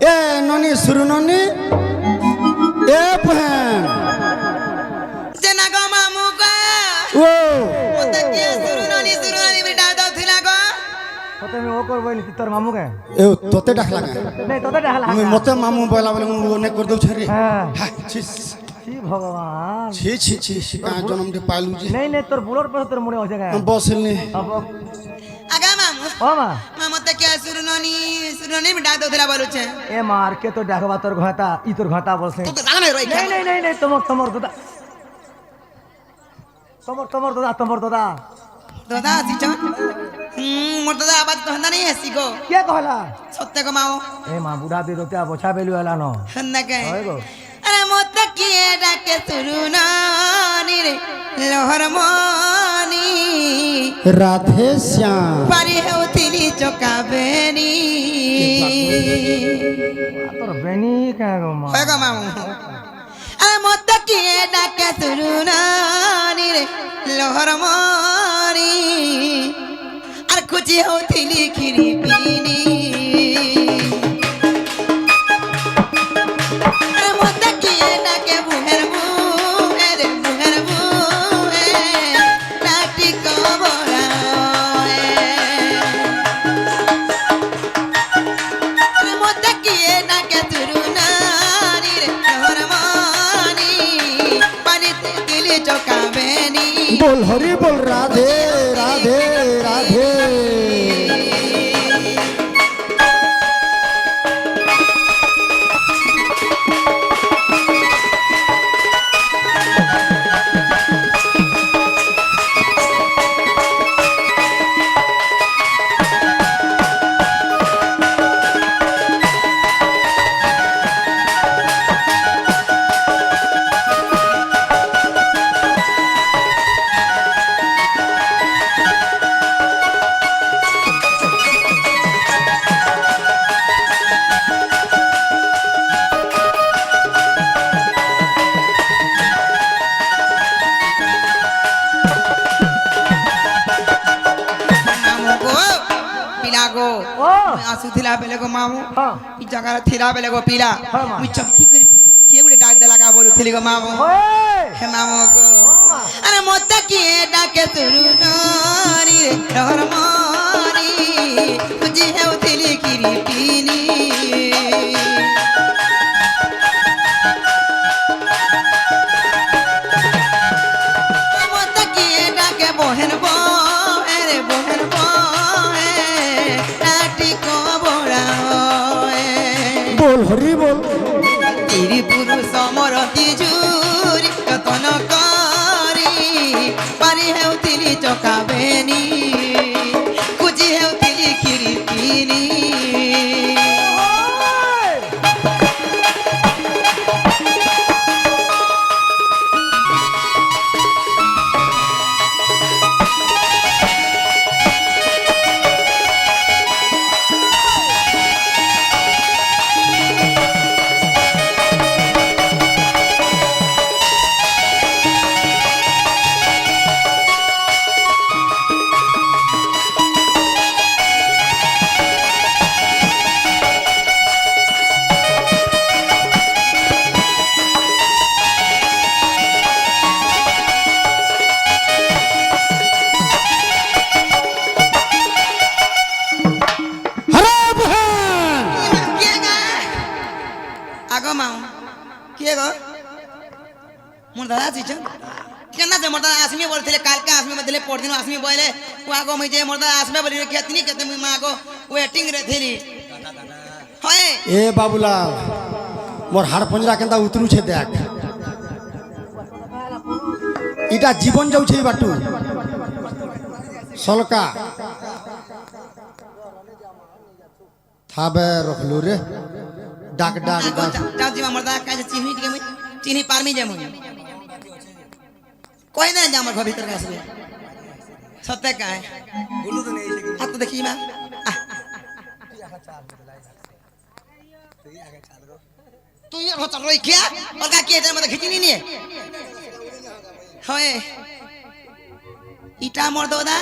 এ ননি শুরু ননি এ বহন জেনা গো মামু গো ও ওতে কি শুরু ননি বিটা দাও থিলা গো তোতে আমি ও করবো নি তোর মামু কে এ তোতে ডাকলা না নাই তোতে ডাকলা আমি মতে মামু বলা বলে মু অনেক করে দউ ছরি হ্যাঁ হ্যাঁ ছি ছি ভগবান ছি ছি ছি কা জন্ম দে পাইলু জি নাই নাই তোর বুলোর পর তোর মনে হচ্ছে গায় বসলনি আগা মামু ও মা মামতে কি শুরু ননি বিটা দাও থিলা বলুছে এ মার কে তো ডাকবা তোর ঘটা ই তোর ঘটা বলছে তো জানা নাই রই নাই নাই নাই নাই তোমার দাদা তোমার দাদা দাদা আসিছ মোর দাদা আবাজ তো হন্দা নাই আসি গো কে কহলা সত্য গো মাও এ মা বুড়া দি রতিয়া বছা বেলু এলা ন হন্দা কে হয় গো আরে মতে কি ডাকে শুরু ননি রে লহর মনি রাধে শ্যাম পারি হেউতিলি চকাবেনি তোর বেনি কে গো মা হয় গো মামু আরে মতে কি ডাকে শুরু ননি রে লহর মনি আর খুঁজি হেউতিলি খিরি পিনি আরে মতে কি ডাকে বুহের বুহে নাটি কবরায় আরে মতে কি ডাকে শুরু ননি রে লহর মনি পানিতে গিলি চকাবেনি बोल हरि बोल राधे राधे राधे ମାମୁ ଗୋ ପିଲା ଗୋ ও ଆସୁଥିଲା ବେଲେ ଗୋ ମାମୁ ହଁ ଇ ଜାଗାରେ ଥିଲା ବେଲେ ଗୋ ପିଲା ହଁ ମା। ମୁଇଁ ଚମକି କରି କିଏ ଗୋଟେ ଡାକ ଦେଲା କା ବୋଲୁଥିଲି ଗୋ ମାମୁ ওই ହେ ମାମୁ ଗୋ ଆରେ ମତେ କିଏ ଡାକେ ତୁରୁ ନରି ରେ ଡର ମରି ଖୋଜି ହେଉଥିଲି କିରି ପିନି ମତେ କିଏ ଡାକେ ବହେନ ବହେରେ ନାଟି କବଳାଏ बोल हरि बोल ତିରି ପୁରୁଷ ମୋର ତିଜୁରି ଯତନ କରି ପାରି ହେଉଥିଲି ଚକାବେନି ଖୋଜି ହେଉଥିଲି କ୍ଷୀରି ପିନି हरे बहन କିଏ ଗା ଆଗ ମାଉ କିଏ ଗ ମୋର ଦାଦା ଆସିଛ କେନ୍ତା ଯେ ମୋର ଦାଦା ଆସମି ବୋଲିଥିଲେ କାଲକେ ଆସମି ବୋଲିଥିଲେ ପରଦିନ ଆସମି ବୋଇଲେ ଓ ଆଗ ମୁଇଁ ଯେ ମୋର ଦାଦା ଆସମେ ବୋଲି କେତନି କେତେ ମୁଇଁ ମା ଆଗ ୱେଟିଂ ରେ ଥିଲି ହଏ ए बाबूलाल मोर हाड़ पंजरा केंता उतरू छे देख इटा जीवन जाऊ छे बाटू सलका थाबे रखलू रे डाक डाक डाक जाऊ जीवा मोर दादा काहे चिन्ही के मुई चिन्ही पारमी जे मुई कोई ना जा मोर घर भीतर का आसबे सत्य काहे बोलू तो नहीं आ तो देखी मां तू ये होता रोई क्या और का किए मत खिचनी नहीं होए इटा मोर दोदा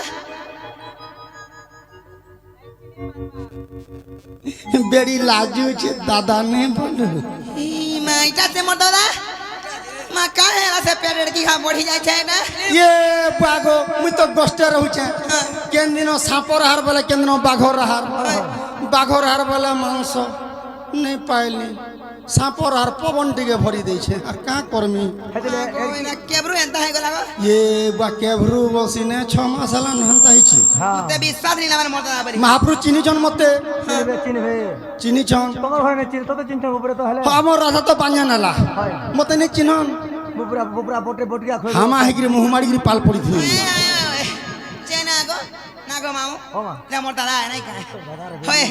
বেড়ি লাজুছে দাদা নে বলু ই মাইটা তে মোর দাদা মা কাহে আছে পেটের কি খা বড়ি যায় छै না ইয়ে বাঘো মুই তো কষ্টে রহুছে কেন দিন সাপর হার বলে কেন দিন বাঘর হার বাঘর হার বলে মাংস नहीं पाइली सापर हार पवन टिके भरी देछे आ का करमी না কেবরু এন্তা হই গলা গো ये बा केभरू बसिने 6 मास हला नहंता हिची হ্যাঁ তে বিশ্বাস নি আমার মোর দাদা বলি महाप्रभु चिनी जन मते চিনবে চিনবে चिनी छन তোমার ঘরে নেই চিন তো চিনতে উপরে তো হলে हमर राधा तो पांजा नाला मते ने चिन्हन বুবরা বুবরা বটে বটিয়া খই हामा हेगिरी मुहमाड़ी गिरी पाल पड़ी थी চেনা গো না গো মামু ও মা না মোর দাদা নাই কা হয়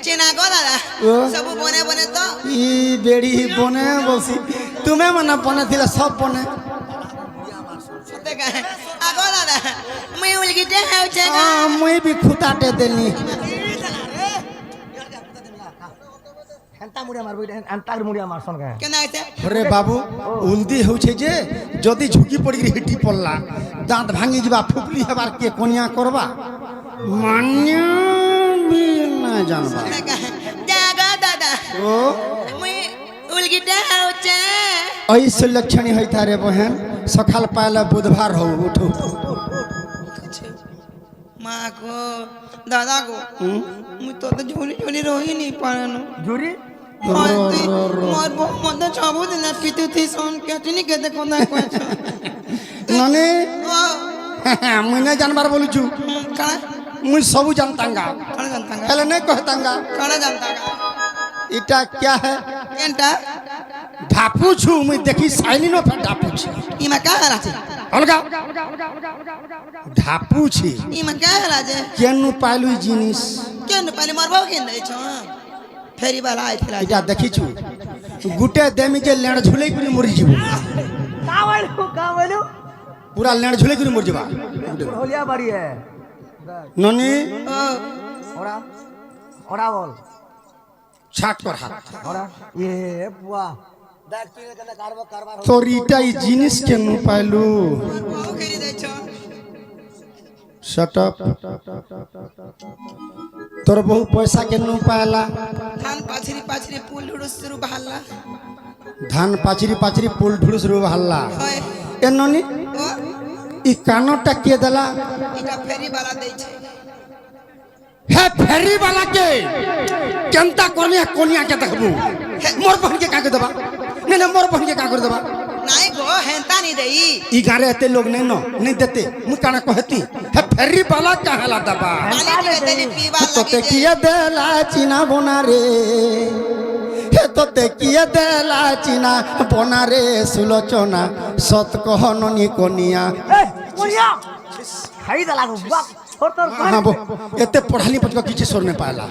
চেনা গো দাদা ও। সব বনে বনে তো ई बेड़ी बने बसी तुम्हें मना बने थिला सब बने সতে কা আগো দাদা মুই উলগিতে হউছে না आ मुई भी खुटाटे देनी এন্তা মুড়িয়া মারবো এন্তার মুড়িয়া মারছন কে কেন আইছে अरे बाबू उल्दी होछे जे जदी झुकी पड़ी गिरी हिटी पड़ला दांत भांगी जीवा फुफली हेबार के कोनिया करबा मान्य भी ना जानबा সতে কা জাগো দাদা ओ মুই উলগিতে হউছে ऐसे लक्षण है तारे बहन सकाल पाला बुधवार हो उठो মা গো দাদা গো মুই তো ঝুলি ঝুলি রহি নি পারানো জুরি মোর বউ মধ্যে সবু দিন পিতু থি সোন কেটিনি কেতে কোনা কইছ नने ও मुई नहीं जानबार बोलुछु কানা मुई सब जानतांगा কানা জানতা हेले नहीं कहतांगा কানা জানতা इटा क्या है কেনটা ढापू छु मुई देखी साइलिनो पे ढापू छु ইমা কা হারাছে अलगा ढापू छि ইমা কা হারাছে केनु पाइलु जिनिस কেন পালি মোর বউ কেন দেছ ফেরি বালা আইছিলা इटा देखी छु गुटे देमी जे लेण झुले गुरी मरि जीवो का बोलू पूरा लेण झुले गुरी मरि जीवा होलिया बाड़ी है ननी ও ओरा ओरा बोल छाट कर हाथ ओरा ये बुआ देख तू केना कारबार तोर इटा ई जिनिस केनु पाइलु মোর বউ কেরি দেছ शट अप तोर बहु पैसा केनु पाला ধান পাছরি পাছরি পুল হুড় শুরু ভাল্লা धान पाचरी पाचरी पुल ढुलुस रु हल्ला হয় ए ननी ও ई कानोटा के देला এটা ফেরি বালা দেইছে हे फेरी वाला के केनता करनी है कोनिया के देखबू मोर बहन के का कर देबा नहीं नहीं मोर बहन के का कर देबा নাই গো হেনতা নি দেই ई गारे एते लोग नहीं नो नहीं देते मु काना कहती हे फेरी वाला कहाला दबा পানি দিলে তেনি পিবা तो ते লাগি किए देला चिना बोना रे हे तो ते किए देला चिना बोना रे सुलोचना सत कहननी कोनिया ए कोनिया खाई दला गो बाप और तोर हाँ बो एते पढ़ाली पचका किछि सोर ने पाला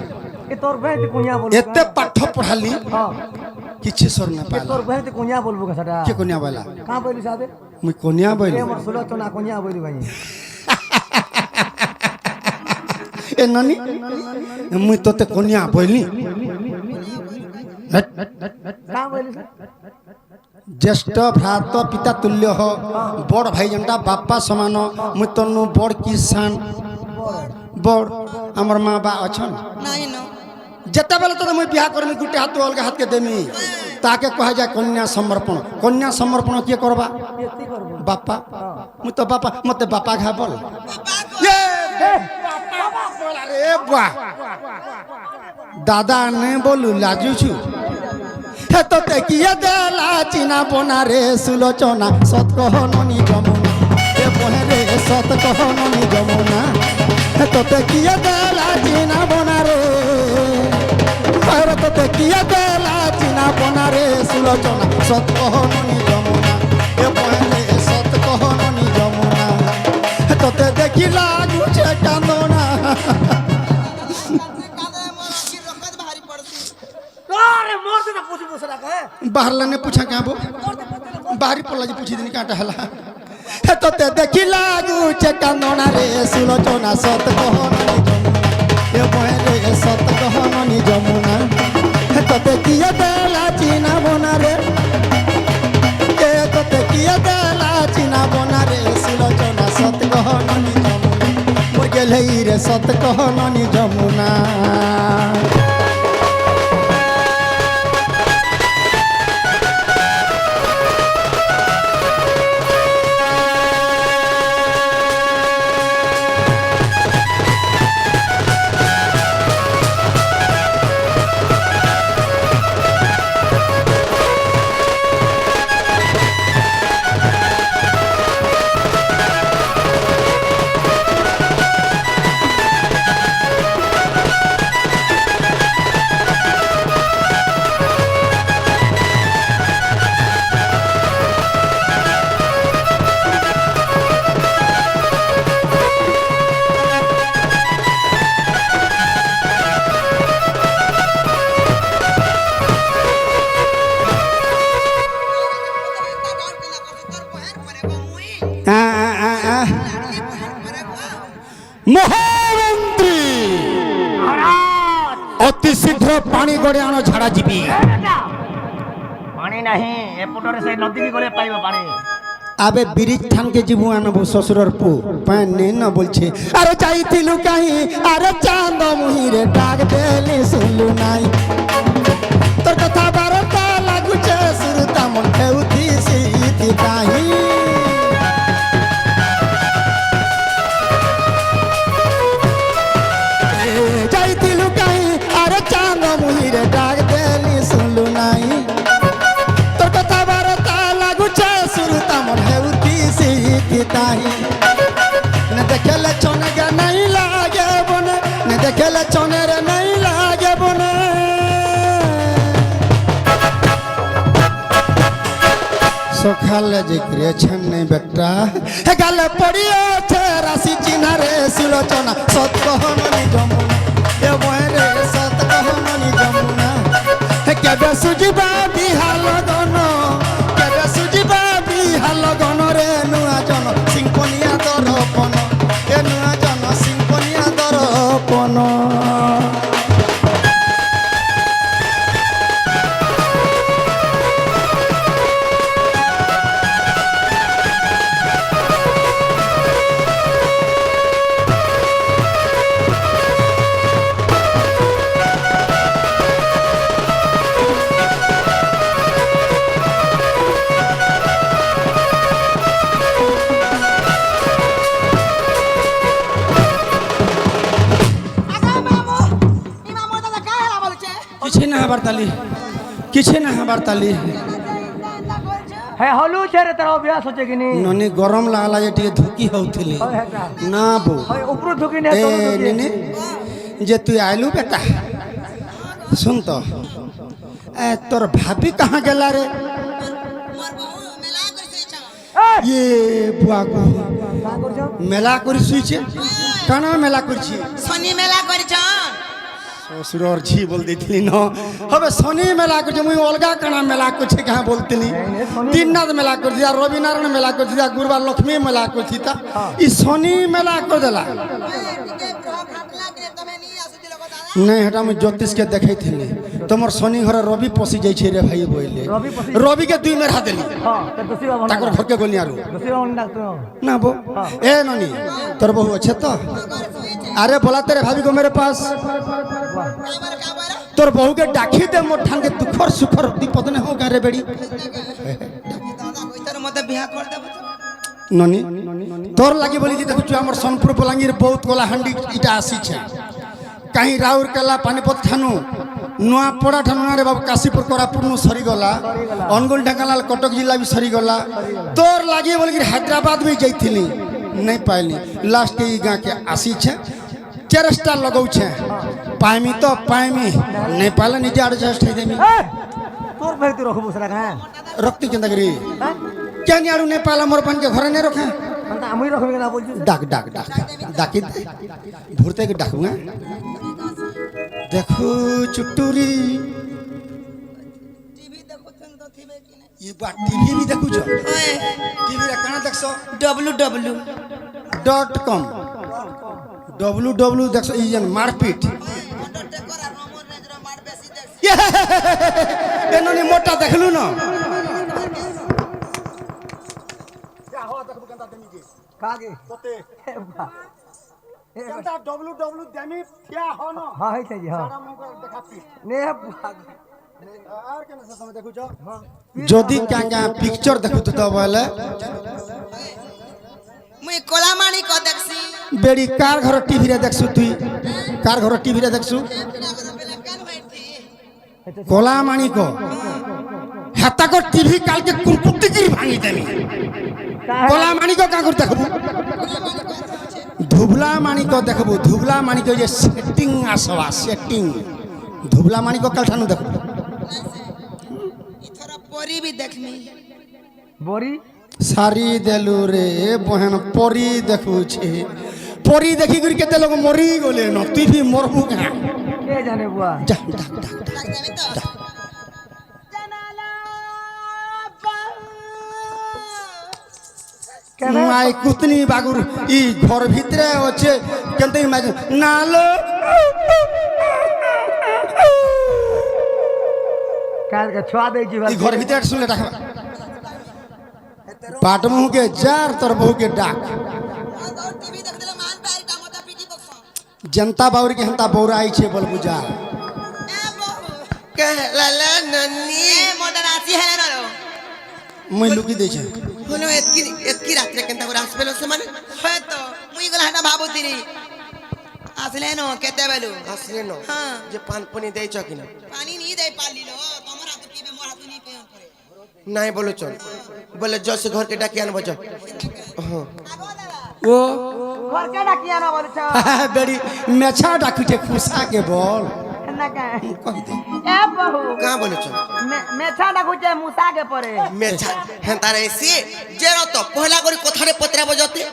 ए तोर बहन ते कोनिया बोल एते पाठ पढ़ाली हां किछि सोर ने ए पाला तोर बहन ते कोनिया बोलबो का सटा के कोनिया वाला का बोलू सादे मुई कोनिया बोल ए मोर सुलो तो ना कोनिया बोलू भाई ए ननी मुई तोते कोनिया बोलनी का बोलू ज्येष्ठ भ्रात पिता तुल्य हो बड़ भाई जनता बापा समान मुई तनु बड़ किसान बड़ हमर माँ बा अछन নাই ন जेते बेले तो मुई बियाह करमी गुटे हाथ अलग हाथ के देमी ताके कहा जाय कन्या समर्पण के करबा एती करबो बापा मु तो बापा मते बापा घा बोल ये बापा बोल रे बुआ दादा ने बोलू लाजू छु हे तो ते किए देला चिना बोना रे सुलोचना सत कहननी जमुना ए बोहे रे सत कहननी जमुना हे तो ते किए देला चिना बोना रे तो ते किए देला चिना बोना रे सुलोचना सत कहननी जमुना ए बोहे रे सत कहननी जमुना हे तो ते देखी लागू छे कांदोना কাদে মোর কি রকত ভারী পড়ছি अरे मोर से ना पूछी पूछला का बाहर लेने पूछा क्या वो बाहरी पड़ला जी पूछी दिन काटा हला हे तो ते देखी लागू छे कांदोना रे सुलोचना सत कहननी जमुना ए बोहे रे सत कहननी जमुना हे तो ते किए देला चिना बोना रे ए तो ते किए देला चिना बोना रे सुलोचना सत कहननी जमुना मोर गेलई रे सत कहननी जमुना ଏପଟେ ଆଣ ଝାଡ଼ା ଯିବି। ପାଣି ନାହିଁ ଏପଟରେ ସେ ନଦୀକି ଗଲେ ପାଇବ ପାଣି। আবে ব্রিজ থানকে যাবো আনবো শ্বশুরর পু পান নেই না বলছে আরে চাইতিলু কাহি আরে চাঁদ মুহিরে ডাক দেলি শুনলু নাই তোর কথা বারতা লাগুছে সুরতা মন খেউতি সিতি কাহি চাইতিলু কাহি আরে চাঁদ মুহিরে ডাক দেলি শুনলু নাই তোর কথা বারতা লাগুছে সুরতা মন হেউতি সিতি তাহি न देखले चने के नहीं लागे बने न देखले चने रे नहीं लागे बने सखाले जिक्रे छन्ने बेटा हे गाले पड़ियो छे राशि चिन्ह रे सुलोचना सत कहमनी जमुना ए बहरे सत कहमनी जमुना हे केबे सुजिबा बिहाल गन केबे सुजिबा बिहाल गन रे नुआ जन सिंफोनिया दरपन ए नुआ जन सिंफोनिया दरपन किछे ना हबारताली किछे ना हबारताली हे हलू छे रे तोर अभ्यास होचे कि नहीं ननी गरम लागला जे टिके धुकी होउथिली होय हेटा ना बो होय ऊपर धुकी ने तो ए नेने जे तू आइलू बेटा सुन तो ए तोर भाभी कहाँ गेला रे मोर बहु मेला करसे छ ये बुआगो का करछो मेला करि सुइछे काना मेला करछि शनि मेला करि छ ससुरर झी बोल देथिली न हबे शनि मेला करछि मुई अलगा काना मेला करछि कहाँ बोलतिली दीननाथ मेला करछि या रविनारायण मेला करछि या गुरुवार लक्ष्मी मेला करछि ता ई शनि मेला कर देला टिके ग्रह फाटला के तमे नी आसुति लोग दादा नहीं हटा मैं ज्योतिष के देखै थिली तमर शनि घर रवि पसी जाय छे रे भाई बोइले रवि पसी रवि के दुई मेरा देली हां त दोसी बाबा ताकर घर के गोली आरु दोसी बाबा डाक तो ना बो ए ननी तोर बहू अच्छे तो अरे बोला तेरे भाभी को मेरे पास काबर काबर तोर बहू के डाकी दे मोर ठान के दुखर सुखर विपद ने हो गारे बेड़ी दादा कोइतर मते बियाह कर देबो ननी तोर लागी बोली कि देखु हमर सोनपुर बलांगीर बहुत कोला हंडी इटा आसी छे कहीं राउरकेला पानीपत ठानु नुआ पड़ा ठानु रे बाबू काशीपुर कोरापुर नु सरी गला अनुगुल ढेंकानाल कटक जिला भी सरी गला तोर लागी बोली कि हैदराबाद भी जाइथिली नहीं पाइली लास्ट के ई गां के आसी छे चेरस्टा लगाउ छे पाइमी तो पाइमी नहीं पाले निजे एडजस्ट है देमी ए तोर भाई तू रखबो सरा का रक्ति केंदगरी क्या नियाड़ू नहीं पाला मोर पान के घरे नहीं रखे अंत आमुई रखबे ना बोलछु डाक डाक डाक डाकी भूरते के डाकूंगा देखो चुटुरी टीवी देखो तन तो थिबे कि नै ये बा टीवी भी देखु छ ओए टीवी रे काना देखसो www www देखसो ई जन मारपीट अंडरटेकर आ रोमन रेंज रो मार बेसी देखसी एननी मोटा देखलु न कागे तोते ए बा कंता www देमी थिया हो न हां है छै जी हां सारा मुंह देखा पीट ने और केना से समय देखु छ जदी कांगा पिक्चर देखु त बोले मुई कोलामाणी को देखसी बेड़ी कार घर टीवी रे देखसु तुई कार घर टीवी रे देखसु ब्लैक एंड व्हाइट थी कोला माणी को हेता को टीवी काल के कुरकुट्टी गिरी भांगी देमी कोला माणी को का कर देखबू धुबला माणी को देखबू धुबला माणी को जे सेटिंग आसवा सेटिंग धुबला माणी को कल ठानु देखबू इथरा परी भी देखनी बोरी सारी देलु रे बहन परी देखू छे परी देखी कर केते लोग मरी गले न तू भी मरबू का के जाने बुआ जा डाक डाक लग देबे तो माय कुतनी बागुर ई घर भितरे अच्छे केनते नालो কাল কে ছুয়া দেইছি ई घर भीतर सुनले डाक पाट मुंह के जार तोर बहू के डाक टीवी देख देले मान पैरी टमाटर पीटी बक्स जनता बाउर के हंता बौरा आई छे बोल बुझा ए बहू कहला नन्नी ए मोदन आसी है ना मुई लुकी दे छे होलो एतकी रात्रे केनता को रास पेलो से माने है तो मुई गला हटा भाबुतिनी आसले नो केते बेलु हसले नो हां जे पान पनी देई छ कि ना पानी नहीं दे पाली लो तमरा हाथ पीबे मोर हाथ नहीं पे करे नहीं बोलो चल बोले जो से घर के डाके आन बजो हां ओ घर के डाकिया ना बोल छ बेड़ी मेछा डाकी छे खुशा के बोल ना का कह दे ए बहू कहां बोलो चल मेछा डाकू छे मुसा के परे मेछा हेंता रे सी जेरो तो पहला करी कथारे पत्रा बजते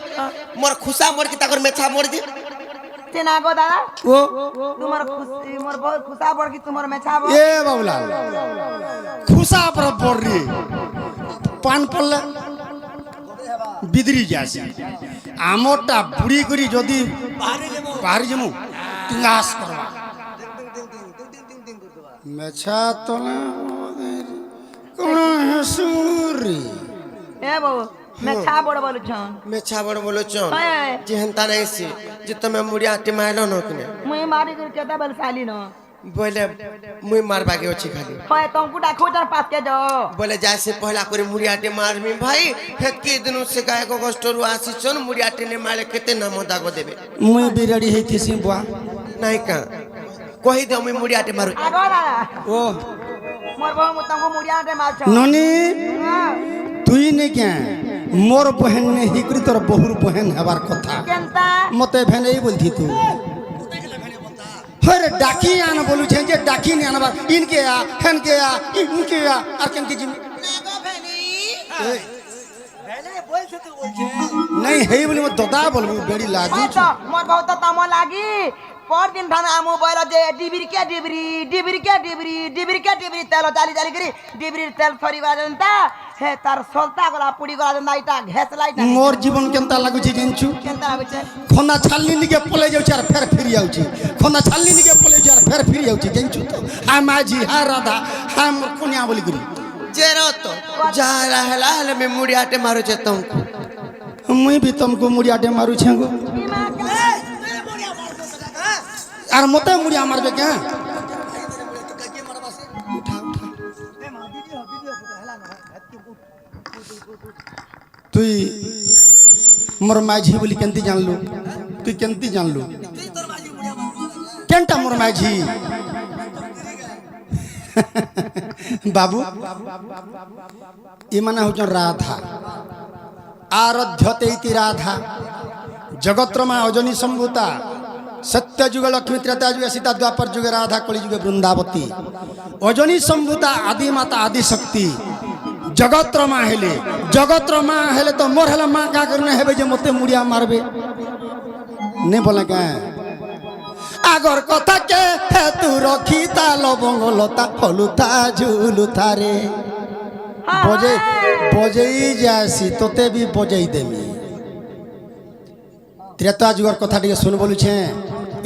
मोर खुशा मोर की ताकर मेछा मोर दे तेना गो दादा ओ तुम्हार खुशी मोर बहुत खुशा पड़ की तुम्हार मेछा बो ए बाबूला खुशा पर पड़ रे पान पल्ला बिदरी जासी আমটা বুড়ি করি যদি বাহারি জমু তিঙ্গাস করবা মেছা তোলা কোন হসুরি ए बहू मेछा बड़ बोल छन मेछा बड़ बोलो चल ए जे हेंता नहीं सी जे तमे मुड़िया टे मारलो न कि मुई मारी कर केता बेल साली न बोले मुई मार बागे अछि खाली होय तुमको डाकू चार पास के जो बोले जैसे पहला करे मुड़ियाटे मारमी भाई हेतके दिनु से गाय को कष्टरु आसी छन मुड़ियाटे ने मारे केते नाम दागो देबे मुई बिरड़ी हेतिसी बुआ नहीं का कहि दे मुई मुड़ियाटे मारू आगो दादा ओ मोर बहू मु तुमको मुड़िया के मार छ ननी তুই নে কে মোর বহেন নে হিকরি তোর বহুর বহেন হেবার কথা केनता মতে ভেনেই বলছি তুই হরে ডাকি আন বলুছে যে ডাকি নে আনবার ইনকে আ হেনকে আ ইনকে আ আর কেনকে জিম नागो फेनी নাই হেই বলি মো দদা বলবো বেড়ি লাজু होय तो मोर बहू तो तमो लागी पर दिन थाना आमु बोलो जे डिबिर के डिबरी डिबिर के डिबरी डिबिर के डिबरी तेल चाली चाली करी डिबरी तेल फरी बाजंता हे तार सोलता गला पुडी गला जंदा इटा घेस लाइटा মোর জীবন কেনতা লাগুছি জানছু केनता आबे খনা ছালনি নিকে পলে যাଉଛି আর ফের ফিরি যাଉଛି খনা ছালনি নিকে পলে যাচ্ছে আর ফের ফিরি যাଉଛି জানছু তো হ্যাঁ মাঝি হ্যাঁ রাধা হ্যাঁ মোর কোনিয়া বলি করি जेरो तो जा रहला हले में मुड़ियाटे मारू छे तुमको मुई भी तुमको मुड़ियाटे मारू छेगो আর মতে মুড়িয়া মারবে কে তুই মোর মাঝি বলি কেনতি জানলু তুই কেনতি জানলু কেনটা মোর মাঝি বাবু এমানে হচ্ছেন রাধা আরাধ্যতে ইতি রাধা জগত্রমা অজনী সম্ভূতা सत्य जुग लक्ष्मी त्रेता जुग सीता द्वापर जुग राधा कलि जुग वृंदावती अजनी संभूता आदि माता आदि शक्ति जगत्रमा हेले तो मोर हेला मां का करने हेबे जे मते मुड़िया मारबे ने बोले के आगर कथा के हे तू रखीता लवंग लता फलुता झुलुता रे बजे बजेई जासी तोते भी बजेई देमी त्रेता जुगर कथा टिके सुन बोलुछे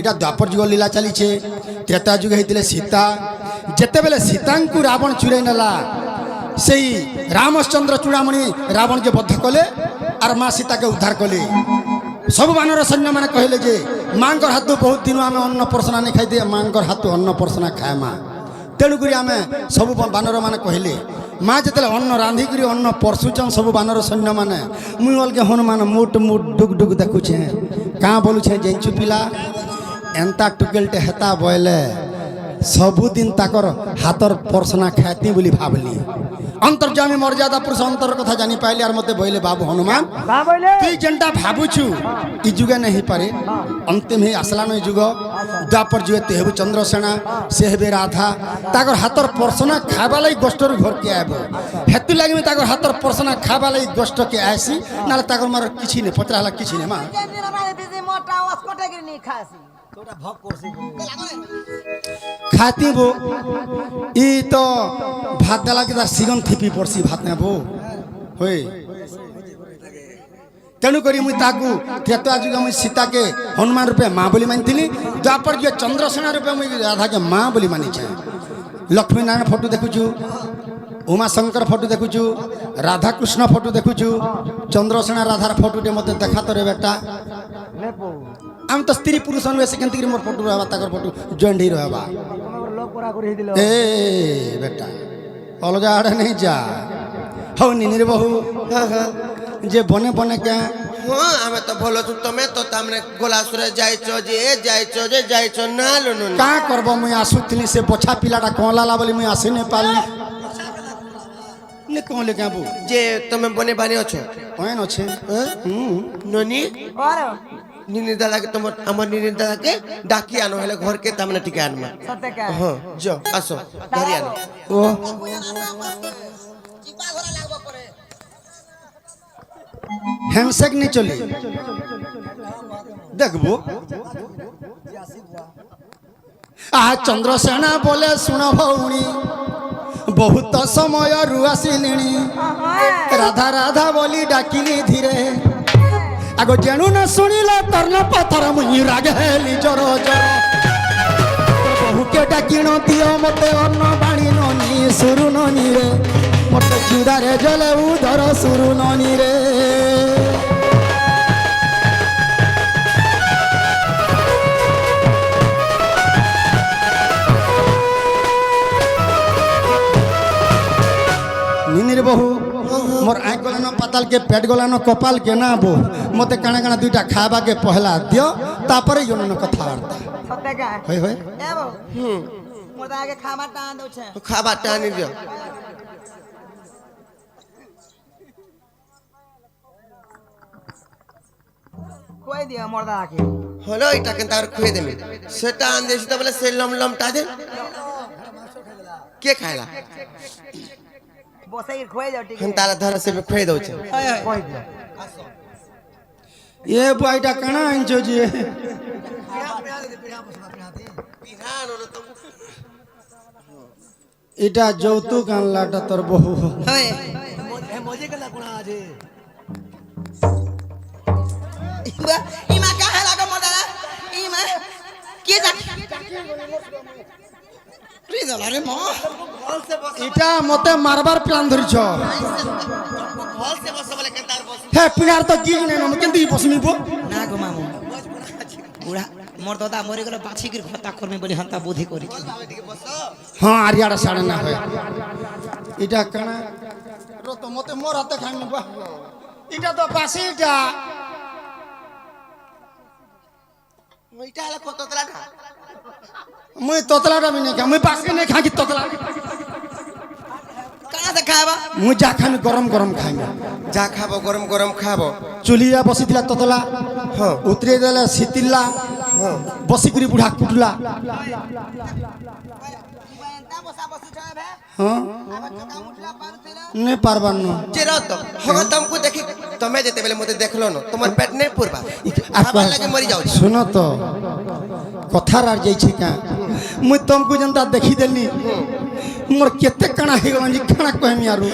এটা দ্বাপর যুগ লীলা চালিছে ত্রেতা যুগ হইতিলে সীতা যেতেবেলে সীতাঙ্কু রাবণ চুরাই নেলা সেই রামচন্দ্র চূড়ামণি রাবণকে বদ্ধ কলে আর মা সীতাকে উদ্ধার কলে সব বানর সৈন্য মানে কহিলে যে মাঙ্কর হাতু বহুত দিন আমি অন্ন পরসনা নে খাই দিয়ে মাঙ্কর হাতু অন্ন পরসনা খায় মা তেণুকরি আমি সব বানর মানে কহিলে মা যেতলে অন্ন রাঁধিকি অন্ন পরশুছন সব বানর সৈন্য মানে মুই অলকে হনুমান মুট মুট ডুক ডুক দেখুছে কাঁ বলুছে জেঞ্চু পিলা এন্তা টুকেলটে হেতা বইলে सबुदिन ताकर हाथर पर्सना ख्याति बोली भावली अंतर्जामी मर्यादा पुरुष अंतर कथा जानी पाइली और मते बोले बाबू हनुमान तु जेनटा भाबुछु इ जुगे नहीं पारे अंतिम ही आसला नहीं जुग द्वापर जुगे ते हेबु चंद्रसेना से हेबे राधा ताकर हाथर पर्सना खाबा लाई गोष्ठर घर के आबो हेतु लागि में ताकर हाथर पर्सना खाबा लाई गोष्ठ के आसी नाले ताकर मार किछि ने पचराला किछि ने मा मोटा वास्कोटे गिरनी खासी खाती बो ई तो भात डाला के सिगन थिपी पड़सी भात ने बो होय तेणु करी मुई ताकू त्रेता जुग मुई सीता के हनुमान रूपे माँ बोली मानथिली द्वापर जो चंद्रसेना रूपे मुई राधा के माँ बोली मानी छे लक्ष्मीनारायण फोटो देखुचु उमाशंकर फोटो देखुचु राधाकृष्ण फोटो देखुचु चंद्रसेना राधार फोटोटे मत देखा तो रे बेटा आम तो स्त्री पुरुष अनुसे केंति मोर फोटो रहबा ताकर फोटो जॉइंट ही रहबा ए बेटा अलगा आड़े नहीं जा हौ निनिर बहु जे बने बने क्या हाँ आमे तो भलो छु तमे तो तामने गोलासुरे जाइछो जे जाइछो ना लनु का करबो मुई आसुतली से बछा पिलाटा कोलाला बोली मुई आसे ने पालनी ने कोन ले काबू जे तमे बने बानी अछो कोन अछि ननी और निनी दादा के तुम हमर निनी दादा के डाकी आनो हेले घर के तामने टिके आनमा सत्य क्या हाँ जो आसो धरी आनो ओ हैंडशेक नहीं चली देखबो आ चंद्रसेना बोले सुन भौणी बहुत समय रुआसिलिणी राधा राधा बोली डाकिली धीरे आगो जेणु न शुणिले कर्ण पथर मुई रागेली जर जर बहु के डाकिण दियो मते अन्न बाणी ननी सुरु ननी रे मते चुदारे जले उधर सुरु ननी रे निनिर बहु मोर आँख गलानो पाताल के पेट गलानो कपाल के ना बो मते काना काना दुईटा खाबा के पहला दियो तापर योन कथावार्ता सत्य क्या होय होय ए बो मोर दादा के खामा टान दो छे खाबा टानी दियो कोई दिया मोर दादा के হলো এটা কিন্তু আর খুয়ে দেবে সেটা আনদেছি তো বলে সে লমলমটা দে কে খাইলা বসাই খোয় যাও ঠিক তারা ধরে সে খুয়ে দউছে कोई दिया ये बुआईटा काना आंचो जी इटा যৌতুক আনলাটা তোর বহু होय इमा का है लागो मोर दादा इमा के जा प्लीज अरे मो इटा मते मारबार प्लान धरिछ হল সে বসে বলে কেন তার বস हे पिलार तो जी नै न केंति बसमी बो ना गो मामू बुढ़ा मोर दादा मरे गेल बाछी के हत्या करमे बोली हंता बुद्धि करी हां आरियाडा साडे ना होय इटा काना रो तो मते मोर हाते खाइने बा इटा तो पासीटा ওইটা হলো কত তলাটা মই तोतलाटा भी नहीं खा मैं पास के नहीं खा की तोतला कहां से खाबा मैं जा खामी गरम गरम खाइमे যা খাবো গরম গরম খাবো चुलिया बसिथिला तोतला हाँ उतरे देला सितिला हाँ बसिकुरी बुढ़ा कुटला ना बसा बसु छबे हाँ का मुठला पार तेरा नहीं पारबान न যে রাত হগো तुमको देखि তুমি যেতে বেলে মতে দেখলো না তোমার পেট নেই পুরবা খাবার লাগে মরি যাও सुनो तो कथार आर जाई छी का मुई तुमको जनता देखी देली मोर केते काना हे गनी खाना कहमी आरु